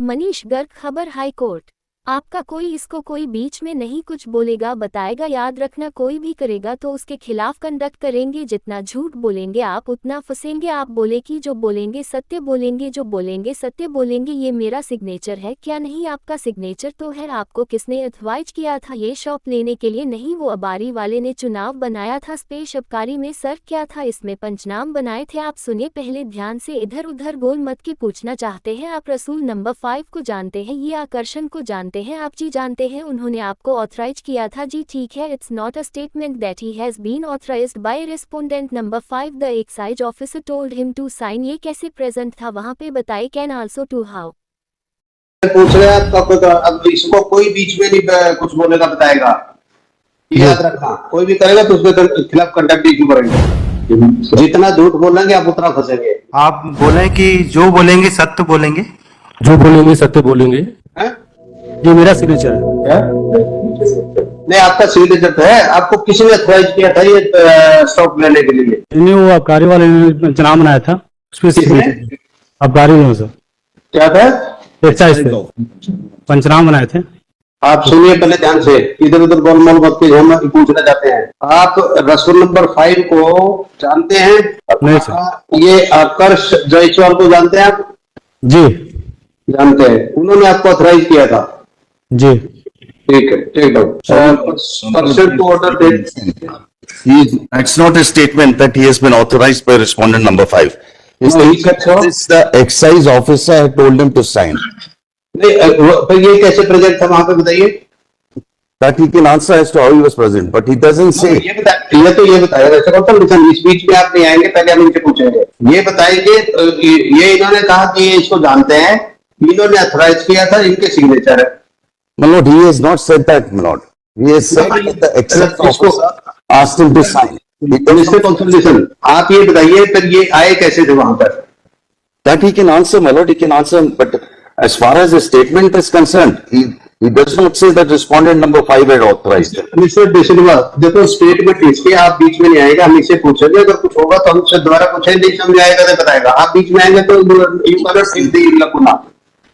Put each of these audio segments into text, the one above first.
मनीष गर्ग, खबर high court. आपका कोई इसको कोई बीच में नहीं कुछ बोलेगा बताएगा, याद रखना कोई भी करेगा तो उसके खिलाफ कंडक्ट करेंगे। जितना झूठ बोलेंगे आप उतना फंसेंगे। आप बोले कि जो बोलेंगे सत्य बोलेंगे, जो बोलेंगे सत्य बोलेंगे। ये मेरा सिग्नेचर है क्या? नहीं, आपका सिग्नेचर तो है। आपको किसने एडवाइज किया था ये शॉप लेने के लिए? नहीं, वो अबारी वाले ने चुनाव बनाया था। स्पेश अबकारी में सर क्या था, इसमें पंचनाम बनाए थे। आप सुनिए पहले ध्यान से, इधर उधर गोल मत के पूछना चाहते हैं आप। रसूल नंबर 5 को जानते हैं, ये आकर्षण को जानते हैं आप? जी जानते हैं, उन्होंने आपको ऑथराइज किया था। जी ठीक है, it's not a statement that he has been authorized by respondent number 5। The excise officer told him to sign. ये कैसे प्रेजेंट था वहां पे बताइए। कैन आल्सो टू हाउ पूछ रहे हैं अब इसको कोई बीच में नहीं कुछ बोलेगा बताएगा, याद रखना। कोई भी करेगा तो उसके खिलाफ कंडक्ट इशू करेंगे। जितना झूठ बोलेंगे आप उतना फंसेंगे। आप बोले कि जो बोलेंगे सत्य बोलेंगे। जो बोलेंगे सत्य बोलेंगे। ये मेरा सिग्नेचर है। नहीं, आपका सिग्नेचर तो है। आपको किसी ने अथॉराइज किया था ये स्टॉक लेने के लिए? इन्हें वो आबकारी वाले ने पंचनामा बनाया था, उसपे सिग्नेचर आबकारी में सर। क्या था? एक्साइज पे पंचनामा बनाए थे। आप सुनिए पहले ध्यान से, इधर उधर गोलमोल मत के हम पूछना चाहते हैं। आप रसूल नंबर 5 को जानते हैं? नहीं सर। ये आकर्ष जायसवाल को जानते हैं आप? जी जानते हैं, उन्होंने आपको अथॉराइज किया था। जी ठीक है, ठीक है। Person to order It's not a statement that he has been authorized by respondent number 5. It's the excise officer had told him to sign. नहीं, ये कैसे प्रेजेंट था वहां पे बताइए? That he can answer as to how he was present, but he doesn't say. ये बताएगा। ऐसा कौन सा लिसन? इस बीच में आप नहीं आएंगे, पहले हम इनसे पूछेंगे। ये बताएंगे। ये इन्होंने कहा कि ये इसको जानते हैं, इन्होंने अथॉराइज किया था, इनके सिग्नेचर है। My lord, he has not said that, my lord. He has said that the excise officer asked him to sign. इससे कौन सा लिसन? आप ये बताइए, फिर ये आए कैसे थे वहां पर? That he can answer, my lord, he can answer, but as far as the statement is concerned, he does not say that respondent number 5 had authorized it. Mister D'Silva, देखो स्टेटमेंट इसके, आप बीच में नहीं आएगा, हम इसे पूछेंगे। अगर कुछ होगा तो हमसे दोबारा पूछेंगे, नहीं समझ आएगा तो बताएगा। आप बीच में आएंगे तो you cannot see the lacuna.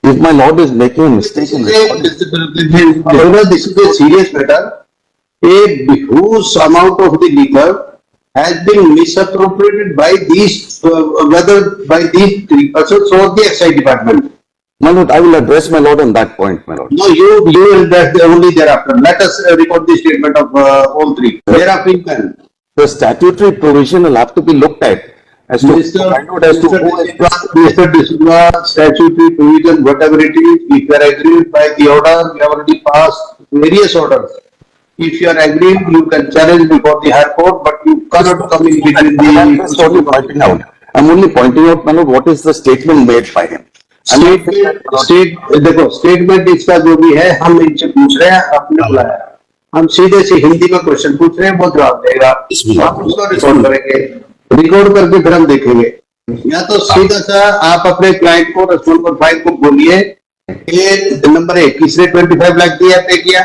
If my lord is making a mistake in this is a serious matter. A huge amount of the liquor has been misappropriated by these whether by these three persons or the excise department. my lord, I will address my lord on that point, my lord. No, you will address only thereafter. Let us record the statement of all three. Thereafter you can. The statutory provision will have to be looked at as to find out as to who is Mr. D'Souza, statutory provision, whatever it is, if you are agreed by the order, we have already passed various orders. If you are agreed, you can challenge before the High Court, but you cannot come in between the. I'm just only pointing out. I'm only pointing out, my lord, what is the statement made by him. देखो statement इसका जो भी है, हम इनसे पूछ रहे हैं, आपने बुलाया, हम सीधे से हिंदी में क्वेश्चन पूछ रहे हैं, वो जवाब देगा, आप उसको रिकॉर्ड करेंगे, रिकॉर्ड करके फिर हम देखेंगे। या तो सीधा सा आप अपने क्लाइंट को रसूल नंबर 5 को बोलिए, ये नंबर 1 किसने 25 लाख दिया, पे किया,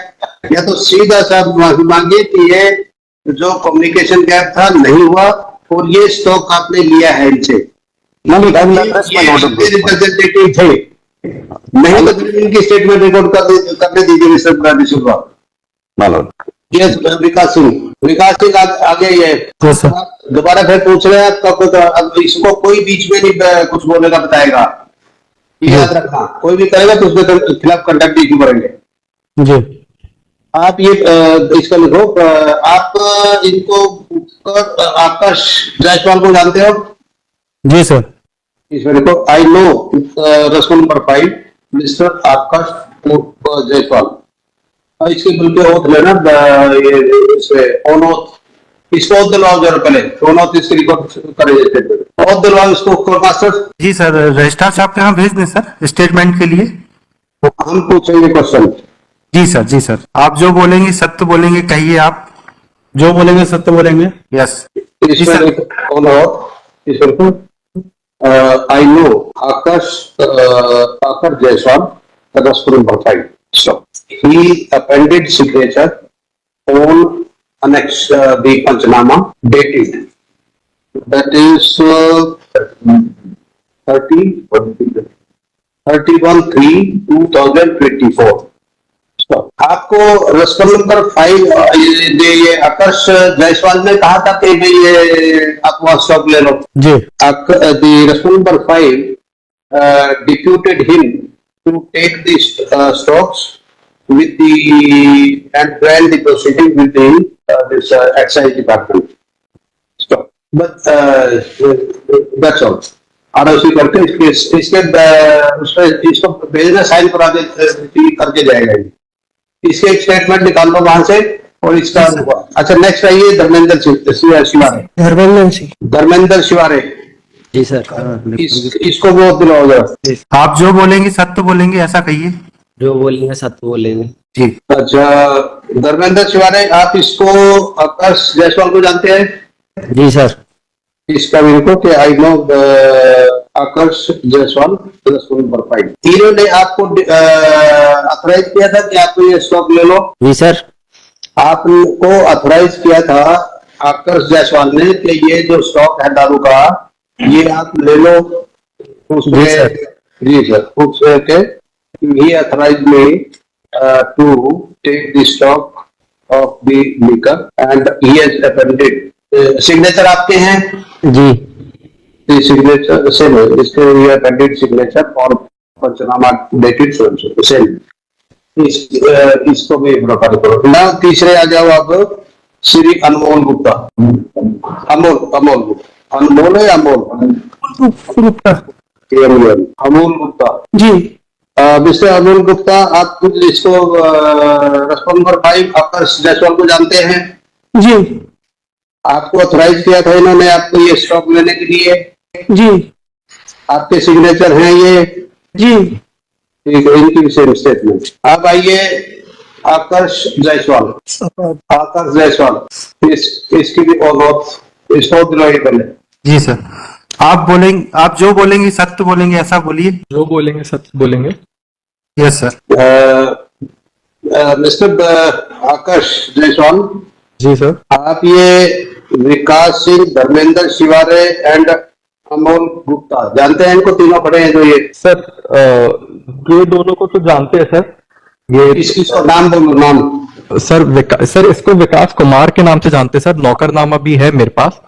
या तो सीधा सा माफी मांगिए कि ये जो कम्युनिकेशन गैप था नहीं हुआ और ये स्टॉक आपने लिया है इनसे। रिप्रेजेंटेटिव थे, नहीं तो इनकी स्टेटमेंट रिकॉर्ड करने दीजिए मिस्टर डिसिल्वा। यस, विकास सिंह आगे ये दोबारा फिर पूछ रहे हैं। अब इसको कोई बीच में नहीं कुछ बोलेगा बताएगा, याद रखना। कोई भी करेगा तो उसके खिलाफ कंडक्ट इशू करेंगे। जी आप ये इसका लिखो। आप इनको आकाश जायसवाल को जानते हो? जी सर। इसमें देखो, आई नो रसूल नंबर 5 मिस्टर आकाश जायसवाल। इसके बल्कि ओथ लेना, ये ऑन ओथ इसको ओथ दिलवाओ जरा, पहले ऑन ओथ इसके रिकॉर्ड करे जाते, ओथ दिलवाओ इसको कोर्ट मास्टर। जी सर, रजिस्ट्रार साहब के यहाँ भेज दें सर स्टेटमेंट के लिए। हम पूछेंगे क्वेश्चन। जी सर, जी सर, आप जो बोलेंगे सत्य बोलेंगे, कहिए आप जो बोलेंगे सत्य बोलेंगे। यस ऑन ओथ इसको I know Akash Jaiswal, Rasuul number 5. So he appended signature on annex the Panchnama dated. That is 30. 31/3/2024। आपको रेस्पॉन्ड नंबर 5 ये आकर्ष जायसवाल ने कहा था कि भाई ये आप वहां स्टॉक ले लो जी। Respond number 5 deputed him to take these stocks with the and grant the proceeding with the this excise department. Stop. But that's all. ROC करके इसके उसमें इसको भेजना साइन करा दे करके जाएगा ये। इसके एक स्टेटमेंट निकाल लो वहां से और इसका अच्छा नेक्स्ट आइए धर्मेंद्र शिवारे। धर्मेंद्र शिवारे जी सर। इसको वोट दिलाओ जरा। आप जो बोलेंगे सत्य बोलेंगे ऐसा कहिए। जो बोलेंगे सत्य बोलेंगे। जी। अच्छा धर्मेंद्र शिवारे, आप इसको आकाश जायसवाल को जानते हैं? जी सर। इसका मेरे को कि I know Akash Jaiswal number 5 इन्होंने आपको अथोराइज किया था कि आपको ये स्टॉक ले लो। जी सर। आपको अथोराइज किया था आकाश जायसवाल ने कि ये जो स्टॉक है दारू का ये आप ले लो। उसमें जी सर उसमें के he authorized me to take the stock of the liquor and he has appended signature आपके हैं जी। सिग्नेचर सेम है इसके ये appended सिग्नेचर और पंचनामा डेटेड सेम इसको भी प्रोफाइल करो ना। तीसरे आ जाओ आप श्री अनमोल गुप्ता। अमोल है अमोल गुप्ता जी। मिस्टर अमोल गुप्ता, आप इसको रेस्पॉन्ड नंबर 5 आकाश जायसवाल को जानते हैं? जी। आपको ऑथराइज किया था इन्होंने आपको ये स्टॉक लेने के लिए? जी। आपके सिग्नेचर हैं ये? जी। ठीक है, इनकी सेम स्टेटमेंट। अब आइए आकाश जायसवाल। इसकी भी और इसको दिलाइए पहले। जी सर। आप जो बोलेंगे सत्य बोलेंगे ऐसा बोलिए। जो बोलेंगे सत्य बोलेंगे। Yes sir. मिस्टर आकाश जायसवाल जी सर। आप ये विकास सिंह, धर्मेंद्र शिवारे एंड अमोल गुप्ता जानते हैं? इनको तीनों पढ़े हैं जो ये? सर ये दोनों को तो जानते हैं सर। ये इसका नाम बोलो। नाम सर इसको विकास कुमार के नाम से जानते हैं सर। नौकरनामा भी है मेरे पास,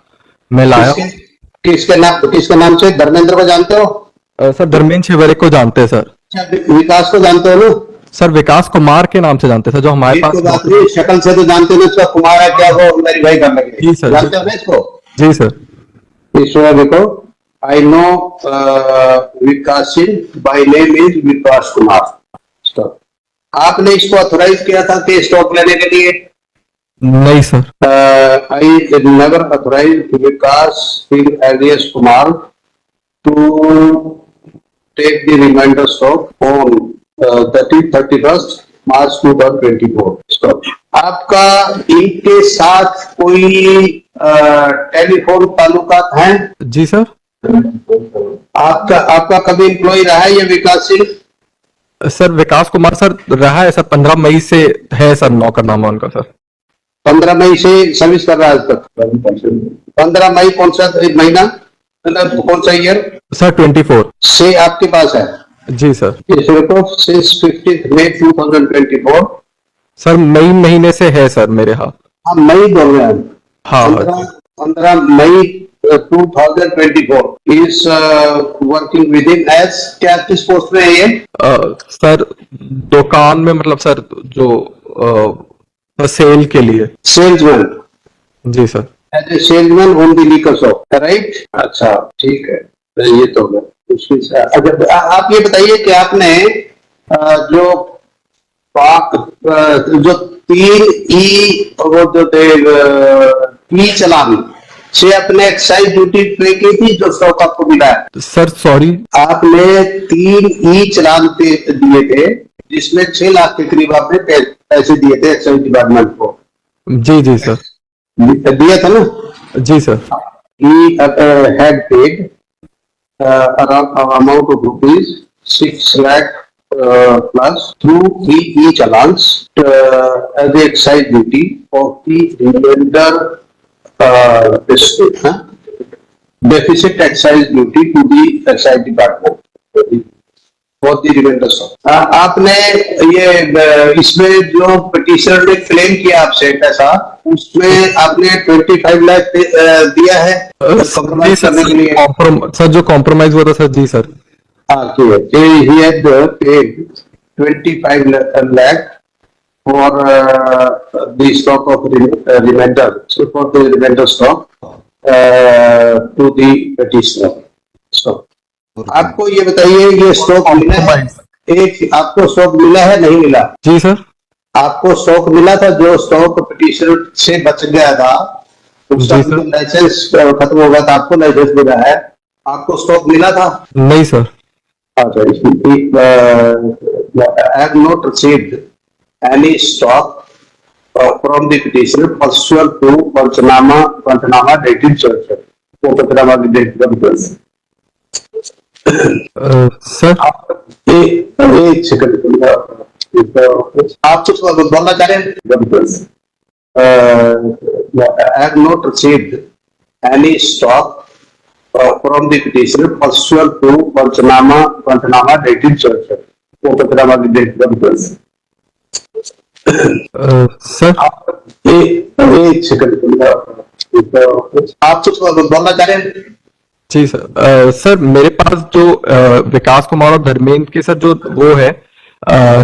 मैं लाया हूँ। किसके नाम से? धर्मेंद्र को जानते हो? सर धर्मेंद्र शिवरे को जानते हैं सर। विकास को जानते हो ना? सर विकास कुमार के नाम से जानते हैं सर, जो हमारे पास शक्ल से तो जानते हो इसका कुमार है क्या वो मेरी भाई करने के? जी सर। जानते हो ना इसको? जी सर। इसको देखो, I know Vikas Singh, by name is Vikas Kumar. आपने इसको ऑथराइज किया था कि स्टॉक लेने के लिए? नहीं sir. I never authorize Vikas Singh alias Kumar to take the reminder stock on 31st March 2024। Stock आपका इनके साथ कोई टेलीफोन ताल्लुकात हैं? जी सर। आपका कभी एम्प्लॉय रहा है ये विकास सिंह? सर विकास कुमार सर रहा है सर, 15 मई से है सर नौकरनामा उनका सर। 15 मई से सर्विस कर रहा है आज तक। 15 मई कौन सा महीना, मतलब कौन सा ईयर? सर 24 से आपके पास है? जी सर। इस रिपोर्ट सिंस 15 मई 2024। सर मई महीने से है सर मेरे हाथ। हाँ मई बोल रहे हैं। हाँ 15 May 2024 is working with in as क्या किस पोस्ट में है ये? सर दुकान में, मतलब सर जो सेल के लिए। सेल्समैन? जी sir. As a salesman on the liquor shop, right? अच्छा ठीक है, ये तो है। आप ये बताइए कि आपने जो 3 वो जो थे ई चालान से अपने एक्साइज ड्यूटी पे की थी जो स्टॉक आपको मिला है? सर सॉरी, आपने 3 ई चालान दिए थे जिसमें 6 लाख के करीब आपने पैसे दिए थे एक्साइज डिपार्टमेंट को। जी जी सर। दिया था ना? जी sir. He had paid around amount of rupees 6 lakh plus through 3 e-challans as the excise duty of the remainder deficit excise duty to the excise department for the reminder stock. आपने ये इसमें जो petitioner ने claim किया आपसे पैसा, उसमें आपने 25 लाख दिया है कॉम्प्रोमाइज करने के लिए? सर जो कॉम्प्रोमाइज हुआ था सर, जी सर। हाँ, he had paid 25 lakh for the stock of remainder, so for the remainder stock to the petitioner. So, आपको ये बताइए, ये स्टॉक मिला है? एक आपको स्टॉक मिला है, नहीं मिला? जी सर। आपको स्टॉक मिला था, जो स्टॉक पिटिशनर से बच गया था, उसका लाइसेंस खत्म हो गया था, आपको लाइसेंस मिला है, आपको स्टॉक मिला था? नहीं sir. I have not received any stock from the petitioner pursuant to Panchanaama dated Church. Panchanaama dated sir एक सेकंड, आप कुछ बोलना चाह रहे हैं? I have not received any stock from the petitioner pursuant to Panchanaama dated Church. Panchanaama dated sir एक second, आप कुछ बोलना चाह रहे हैं? जी सर। सर मेरे पास जो विकास कुमार और धर्मेंद्र के सर जो वो है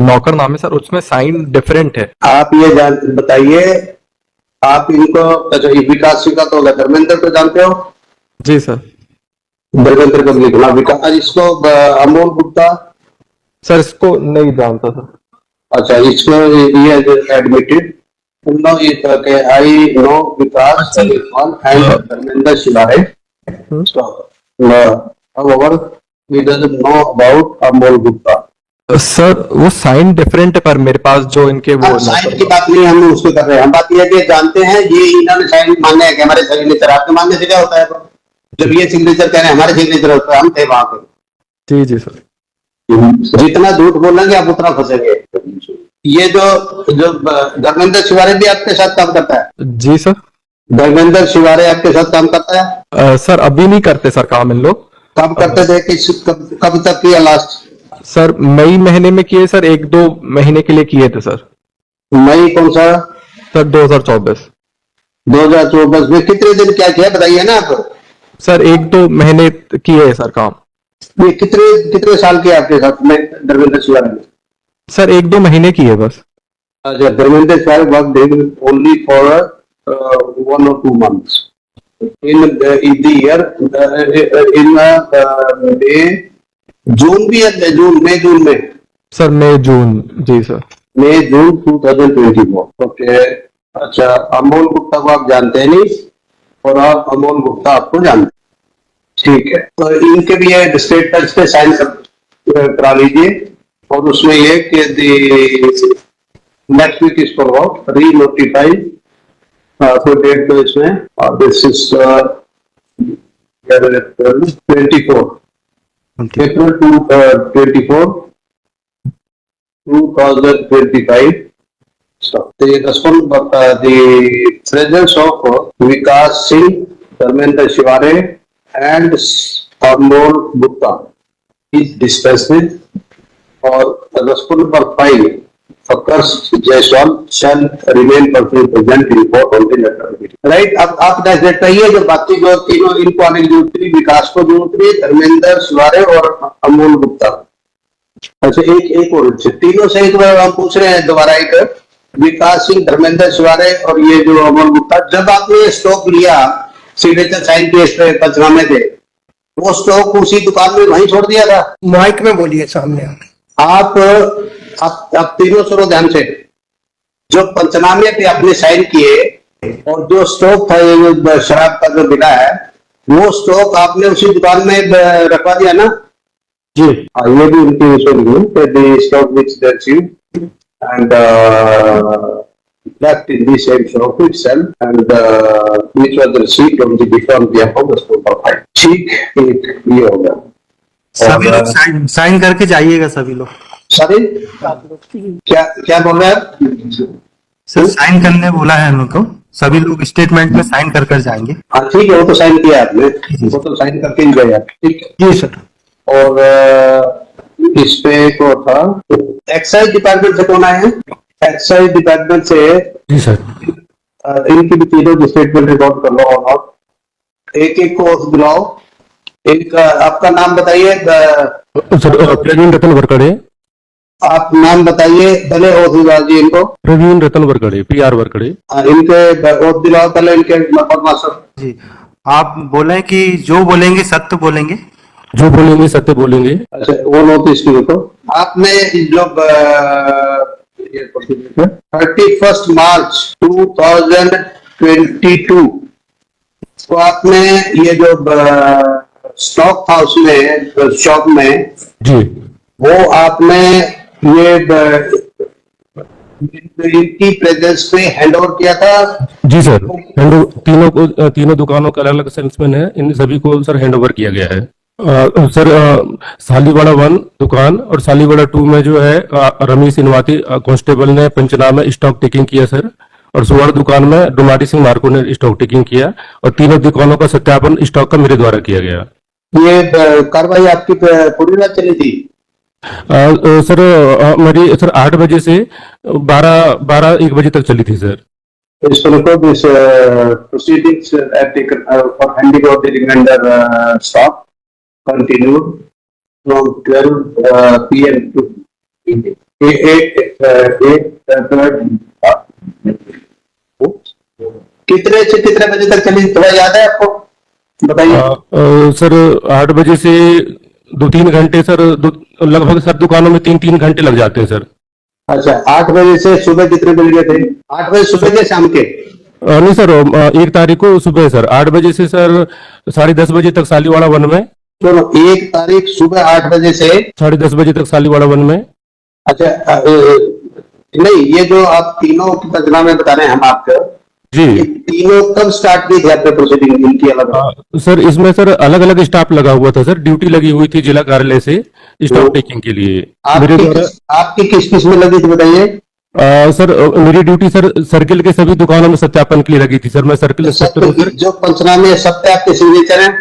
नौकर नाम है सर, उसमें साइन डिफरेंट है। आप ये बताइए, आप इनको, अच्छा ये विकास का तो होगा, धर्मेंद्र को जानते हो? जी सर। धर्मेंद्र को लिखना, विकास, इसको अमोल गुप्ता? सर इसको नहीं जानता सर। अच्छा, इसको ये admitted, I know Vikas and Dharmendra Shivare, however he doesn't know about Amol Gupta. Sir वो साइन डिफरेंट है, पर मेरे पास जो इनके वो साइन की बात नहीं हम उसको कर रहे हैं, हम बात ये कि जानते हैं ये इन्होंने साइन मानने हैं कि हमारे सिग्नेचर, आपके मानने से क्या होता है? तो जब ये सिग्नेचर कह रहे हैं हमारे सिग्नेचर होता है, हम थे वहां पे। जी जी सर। जितना झूठ बोलेंगे आप उतना फंसेंगे। ये जो धर्मेंद्र शिवारे भी आपके साथ काम करता है? जी सर। धर्मेंद्र शिवारे आपके साथ काम करता है? सर अभी नहीं करते सर काम इन लोग। कब करते थे, कब तक किया लास्ट? सर मई महीने में किए सर, 1-2 महीने के लिए किए थे सर। मई कौन सा? सर 2024। 2024 में कितने दिन क्या किया बताइए ना आप? सर 1-2 महीने किए हैं सर काम। ये कितने साल के आपके साथ में धर्मेंद्र शिवारे ने? सर 1-2 महीने किए बस। अच्छा, Dharmendra Shivare work only for 1 or 2 months in the year in May, जून भी है, जून में सर मई जून। जी सर। मई जून 2024। ओके, अच्छा, अमोल गुप्ता को आप जानते नहीं और आप अमोल गुप्ता आपको जानते, ठीक है। तो इनके भी ये स्टेटमेंट्स पे साइन करा लीजिए, और उसमें ये कि नेक्स्ट वीक इसको री नोटिफाई कोई डेट तो इसमें, और this is 24 April 24, 2025. So the presence of Vikas Singh, Dharmendra Shivare and Amol Gupta is dispensed with, or responsible number 5, Fakas Jaiswal shall remain personally present in court on the letter. Right? अब आप देखते हैं जो बाकी जो तीनों इनको आने की जरूरत थी, विकास को जरूरत थी, धर्मेंद्र शिवारे और अमोल गुप्ता। अच्छा, एक और तीनों से एक बार हम पूछ रहे हैं दोबारा, एक विकास सिंह, धर्मेंद्र शिवारे और ये जो अमोल गुप्ता, जब आपने स्टॉक लिया, सिग्नेचर साइन के इस पे पंचनामे थे, वो स्टॉक उसी दुकान में वहीं छोड़ दिया था? माइक में बोलिए सामने। आप तीनों सुनो ध्यान से, जो पंचनामे पे आपने साइन किए और जो स्टॉक था ये शराब का जो मिला है, वो स्टॉक आपने उसी दुकान में रखवा दिया ना? जी। ये भी उनकी stock which they achieved and left in the same shop itself and which was received on the before the above. ठीक, ये होगा। सभी लोग साइन करके जाइएगा, सभी लोग। सॉरी, क्या बोल रहे हैं सर? साइन करने बोला है हम लोग को, सभी लोग स्टेटमेंट में साइन कर जाएंगे। हाँ ठीक है, वो तो साइन किया आपने, वो तो साइन करके ही गए आप, ठीक है जी सर। और इस पे एक और था, एक्साइज डिपार्टमेंट से कौन आए हैं? एक्साइज डिपार्टमेंट से जी सर। इनकी भी तीनों की स्टेटमेंट रिकॉर्ड कर लो और एक एक को बुलाओ। एक आपका नाम बताइए, सर प्रवीण रतन वरकड़े। आप नाम बताइए पहले, ओथ दिलाओ जी इनको। प्रवीण रतन वरकड़े, PR वरकड़े। इनके ओथ दिलाओ पहले, इनके मास्टर जी। आप बोले कि जो बोलेंगे सत्य बोलेंगे। जो बोलेंगे सत्य बोलेंगे। अच्छा, वो नोटिस की को आपने जो 31 मार्च 2022 तो आपने ये जो स्टॉक था उसमें शॉप में जी वो आपने ये इनकी प्रेजेंस में हैंड ओवर किया था। जी सर। तीनों दुकानों के अलग अलग सेल्समैन है, इन सभी को सर हैंड ओवर किया गया है। सर सालीवाड़ा 1 दुकान और सालीवाड़ा 2 में जो है रमेश इनवाती कांस्टेबल ने पंचनामा स्टॉक टेकिंग किया सर, और सुवर्ण दुकान में डुमारी सिंह मार्को ने स्टॉक टेकिंग किया, और तीनों दुकानों का सत्यापन स्टॉक का मेरे द्वारा किया गया। ये कार्रवाई आपकी पूरी रात चली थी? सर मेरी सर 8 बजे से 1 बजे तक चली थी sir. This record is proceedings have taken for handing over the remainder stock continued from 12 p.m. to 8 कितने से कितने बजे तक चली थोड़ा याद है आपको? बताइए। सर 8 बजे से 2-3 घंटे सर, लगभग सर दुकानों में 3-3 घंटे लग जाते हैं सर। अच्छा, 8 बजे से सुबह कितने बज गए थे? 8 बजे सुबह के शाम के? नहीं सर, 1 तारीख को सुबह सर 8 बजे से सर 10:30 बजे तक सालीवाड़ा 1 में। चलो, 1 तारीख सुबह 8 बजे से 10:30 बजे तक सालीवाड़ा 1 में। अच्छा, नहीं, ये जो आप तीनों की पंचनामे बता रहे हैं हम आपको, जी ये तीनों कब स्टार्ट की थी आपने प्रोसीडिंग इनकी अलग? सर इसमें सर अलग अलग स्टाफ लगा हुआ था सर, ड्यूटी लगी हुई थी जिला कार्यालय से स्टॉक टेकिंग के लिए। मेरे द्वारा आपकी किस किस में लगी थी बताइए? सर मेरी ड्यूटी सर सर्किल के सभी दुकानों में सत्यापन के लिए लगी थी सर। मैं सर्किल इंस्पेक्टर हूँ सर। जो पंचनामे सब पे आपके सिग्नेचर हैं?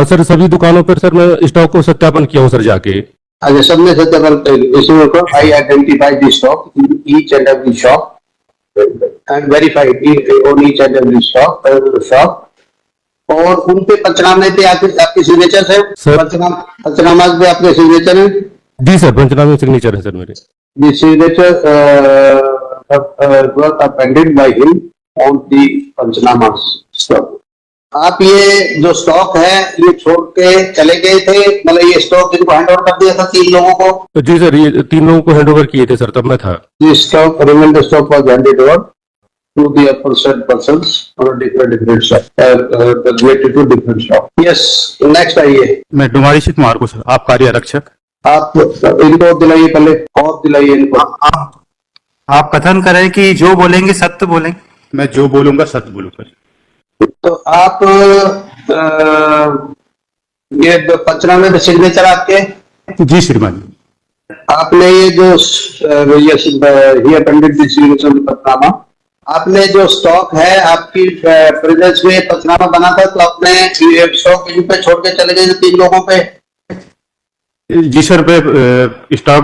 सर सभी दुकानों पर सर मैं स्टॉक को सत्यापन किया हूँ सर जाके। अच्छा, सबने सत्यापन इसमें को आई identify the stock in each and every shop and verified on each and every shop, और उन पे पंचनामे पे आपके सिग्नेचर है सर? पंचनामा पे आपके सिग्नेचर है? जी सर, पंचनामे सिग्नेचर है सर मेरे। The signature was appended by him on the panchnama stock. आप ये जो स्टॉक है ये छोड़ के चले गए थे, मतलब ये स्टॉक जिनको हैंड ओवर कर दिया था 3 लोगों को? जी सर, ये 3 लोगों को हैंड ओवर किए थे सर, तब मैं था। This stock, remainder stock was handed over to the aforesaid persons on a different shop, related to different shop. Yes, next आइए। मैं डुमारी सिंह मार्को सर, आप कार्य आरक्षक। आप इनको दिलाइए पहले, और दिलाइए इनको। आप कथन करें कि जो बोलेंगे सत्य बोलेंगे। मैं जो बोलूंगा सत्य बोलूंगा। तो आप ये पंचनामे में सिग्नेचर आपके? जी श्रीमान। आपने ये जो ये अपेंडेड पंचनामा, आपने जो स्टॉक है आपकी प्रेजेंस में पंचनामा बना था, तो आपने ये स्टॉक इन पे छोड़ के चले गए 3 लोगों पे? जी सर, पे स्टॉक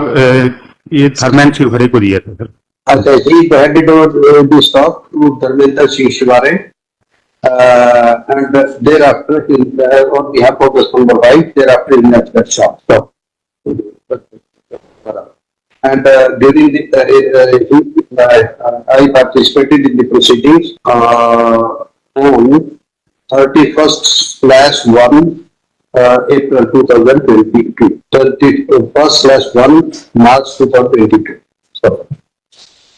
ये धर्मेंद्र सिंह शिवारे को दिया था सर। अच्छा, he handed over the stock to Dharmendra Singh Shivare and thereafter on behalf of the number 5 thereafter in that shop. And during the I participated in the proceedings on 31st/1 April 2022, 31st/1 March 2022. So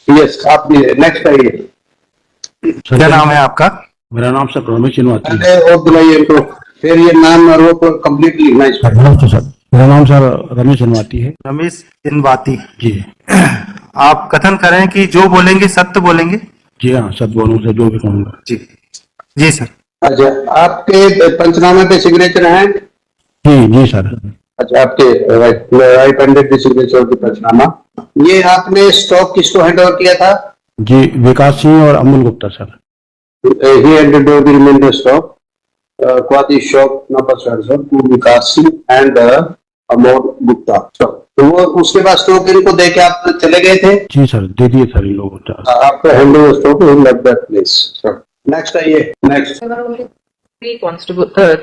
yes, आप next आइए। क्या नाम है आपका? मेरा नाम sir Ramesh इनवाती है। पहले और दिलाइए इनको, फिर ये नाम और वो कंप्लीट लिखना है इसमें। नमस्ते सर, मेरा नाम सर रमेश इनवाती है। रमेश इनवाती जी। आप कथन करें कि जो बोलेंगे सत्य बोलेंगे। जी हाँ, सत्य बोलूंगा, जो भी कहूँगा। जी जी सर। अच्छा, आपके पंचनामे पे सिग्नेचर हैं? जी सर। अच्छा, आपके राइट हैंडेड सिग्नेचर की पंचनामा। ये आपने स्टॉक किसको हैंड ओवर किया था? जी, विकास सिंह और Aman Gupta sir. He handed over the remainder stock, Kwadi shop number 7 to Vikas Singh and Amol Gupta. तो वो उसके बाद स्टॉक इनको दे के आप चले गए थे? जी सर, दे दिए सर इन लोगों को। आपका hand over stock in that place. Next आइए, next.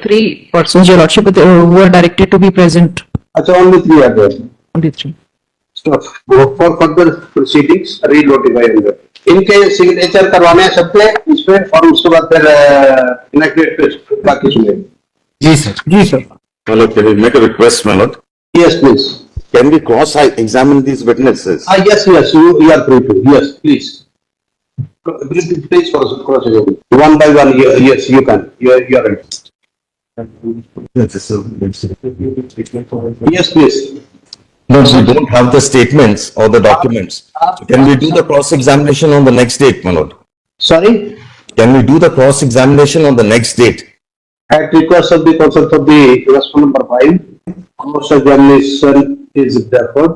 Three persons, your lordship, who are directed to be present. अच्छा, only 3 are there. Only three. Stop for further proceedings re notify under. इनके signature करवाने हैं सबके इस पे, और उसके बाद फिर इनएक्टिवेट पे बाकी सुनेंगे। जी सर, जी sir. My lord, can we make a request, my lord? Yes please. Can we cross-examine these witnesses? Yes, yes, you are free to. Yes, please. Please cross examine. One by one, yes, you can. You are right. Yes, please. No, we don't have the statements or the documents. So can we do the cross-examination on the next date, my lord? Sorry? Can we do the cross-examination on the next date? At request of the consent of the respondent number 5, cross examination is therefore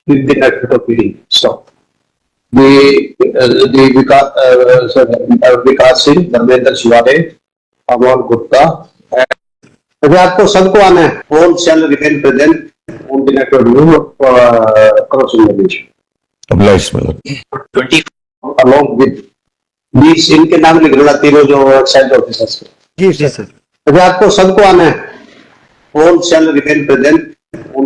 with the effect of meeting. Stop. The Vikas Singh, Dharmendra Shivade, Amol Gupta. अगर आपको सबको आना है, all shall remain present on the network room of cross examination. Obliged, my lord. Along with these, इनके नाम लिख लेना तीनों जो एक्साइज ऑफिसर्स। जी सर। अगर आपको सबको आना है, all shall remain present on